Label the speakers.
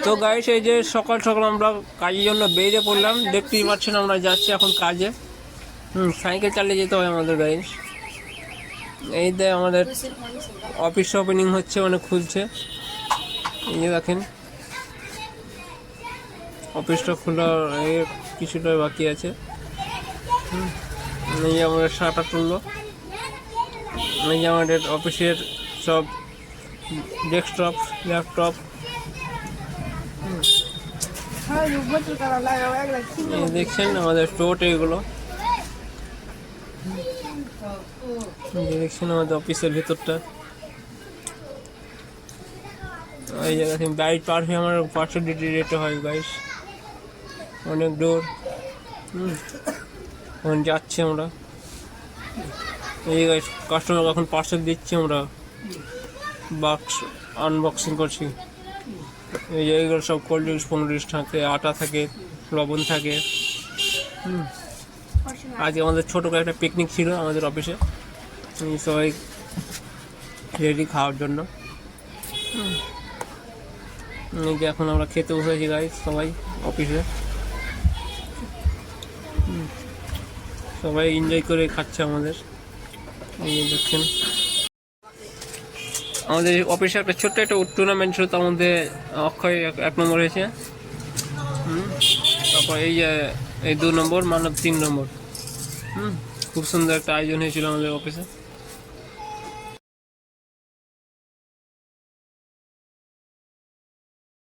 Speaker 1: তো গাইস, এই যে সকাল সকাল আমরা কাজের জন্য বেরিয়ে পড়লাম। দেখতেই পাচ্ছেন আমরা যাচ্ছি এখন কাজে। সাইকেল চালিয়ে যেতে হয় আমাদের গাইস। এই যে আমাদের অফিস ওপেনিং হচ্ছে, মানে খুলছে। এই যে দেখেন অফিসটা খোলার কিছুটা বাকি আছে। এই যে আমাদের শাটার তুললো। এই যে আমাদের অফিসের সব ডেস্কটপ, ল্যাপটপ। দেখছেন আমাদের টোট এগুলো। দেখছেন আমাদের অফিসের ভেতরটা। এই যে দেখেন বাইক পার হয়ে আমার 500 রেটে হয় গাইস, অনেক দূর। এখন যাচ্ছি আমরা। এই গাইস কাস্টমার এখন পার্সেল দিচ্ছি, আমরা বাক্স আনবক্সিং করছি। এই যে এইগুলো সব কোল্ড ড্রিঙ্কস, 15 থাকে, আটা থাকে, লবণ থাকে। আজকে আমাদের ছোটো করে একটা পিকনিক ছিল আমাদের অফিসে, সবাই রেডি খাওয়ার জন্য। এই যে এখন আমরা খেতে বসেছি গাইস সবাই অফিসে। সবাই এনজয় করে খাচ্ছে আমাদের। এই যে দেখছেন আমাদের অফিসে একটা ছোট্ট একটা টুর্নামেন্ট ছিল, তার মধ্যে অক্ষয় 1 নম্বর হয়েছে। তারপর এই যে এই 2 নম্বর, মানব 3 নম্বর। খুব সুন্দর একটা আয়োজন হয়েছিল আমাদের অফিসে।